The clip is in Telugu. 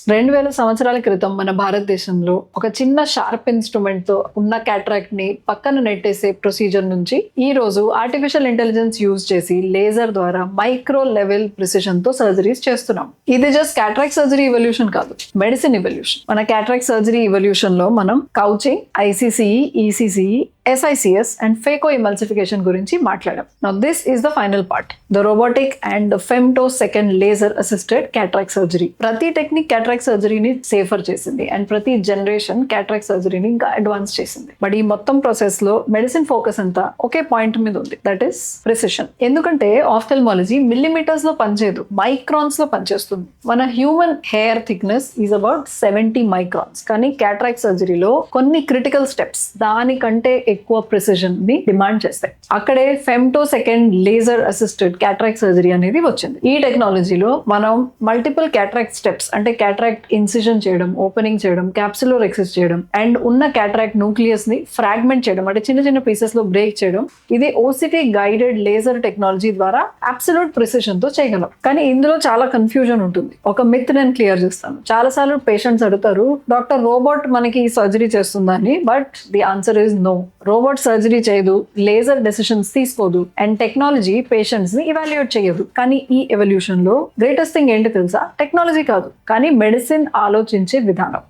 2000 సంవత్సరాల క్రితం మన భారతదేశంలో ఒక చిన్న షార్ప్ ఇన్స్ట్రుమెంట్ తో ఉన్న క్యాట్రాక్ట్ ని పక్కన నెట్టేసే ప్రొసీజర్ నుంచి ఈ రోజు ఆర్టిఫిషియల్ ఇంటెలిజెన్స్ యూజ్ చేసి లేజర్ ద్వారా మైక్రో లెవెల్ ప్రిసిషన్ తో సర్జరీస్ చేస్తున్నాం. ఇది జస్ట్ క్యాట్రాక్ట్ సర్జరీ ఇవల్యూషన్ కాదు, మెడిసిన్ ఇవల్యూషన్. మన క్యాట్రాక్ట్ సర్జరీ ఇవల్యూషన్ లో మనం couching, ఐసీసీఈ, ECCE, SICS and phacoemulsification గురించి మాట్లాడాం. Now this is the final part, the robotic and the femtosecond laser assisted cataract surgery. ప్రతి టెక్నిక్ cataract సర్జరీని సేఫర్ చేసింది అండ్ ప్రతి జనరేషన్ cataract సర్జరీని ఇంకా అడ్వాన్స్ చేసింది. బట్ ఈ మొత్తం ప్రాసెస్ లో మెడిసిన్ ఫోకస్ అంతా ఒకే పాయింట్ మీద ఉంది, దట్ ఈస్ ప్రిసిషన్. ఎందుకంటే ఆఫ్థల్మాలజీ మిల్లీమీటర్స్ లో పనిచేయదు, మైక్రాన్స్ లో పనిచేస్తుంది. మన human hair thickness is about 70 microns. కానీ cataract సర్జరీలో కొన్ని క్రిటికల్ స్టెప్స్ దానికంటే ఎక్కువ ప్రిసిషన్ ని డిమాండ్ చేస్తాయి. అక్కడే femtosecond laser assisted cataract surgery అనేది వచ్చింది. ఈ టెక్నాలజీలో మనం మల్టిపుల్ క్యాట్రాక్ట్ స్టెప్స్ అంటే క్యాట్రాక్ట్ ఇన్సిజన్ చేయడం, ఓపెనింగ్ చేయడం, క్యాప్సులర్ ఎక్సిస్ చేయడం అండ్ ఉన్న క్యాట్రాక్ట్ న్యూక్లియస్ ని ఫ్రాగ్మెంట్ చేయడం అంటే చిన్న చిన్న పీసెస్ లో బ్రేక్ చేయడం, ఇది OCT గైడెడ్ లేజర్ టెక్నాలజీ ద్వారా అబ్సల్యూట్ ప్రిసిషన్ తో చేయగలం. కానీ ఇందులో చాలా కన్ఫ్యూజన్ ఉంటుంది. ఒక మిత్ నేను క్లియర్ చేస్తాను. చాలా సార్లు పేషెంట్స్ అడుగుతారు, డాక్టర్ రోబోట్ మనకి సర్జరీ చేస్తుందా అని. But the answer is no. Robot surgery చేయదు, లేజర్ డెసిషన్స్ తీసుకోదు అండ్ టెక్నాలజీ పేషెంట్స్ ని ఇవాల్యుయేట్ చేయదు. కానీ ఈ ఎవల్యూషన్ లో గ్రేటెస్ట్ థింగ్ ఏంటి తెలుసా? టెక్నాలజీ కాదు, కానీ మెడిసిన్ ఆలోచించే విధానం.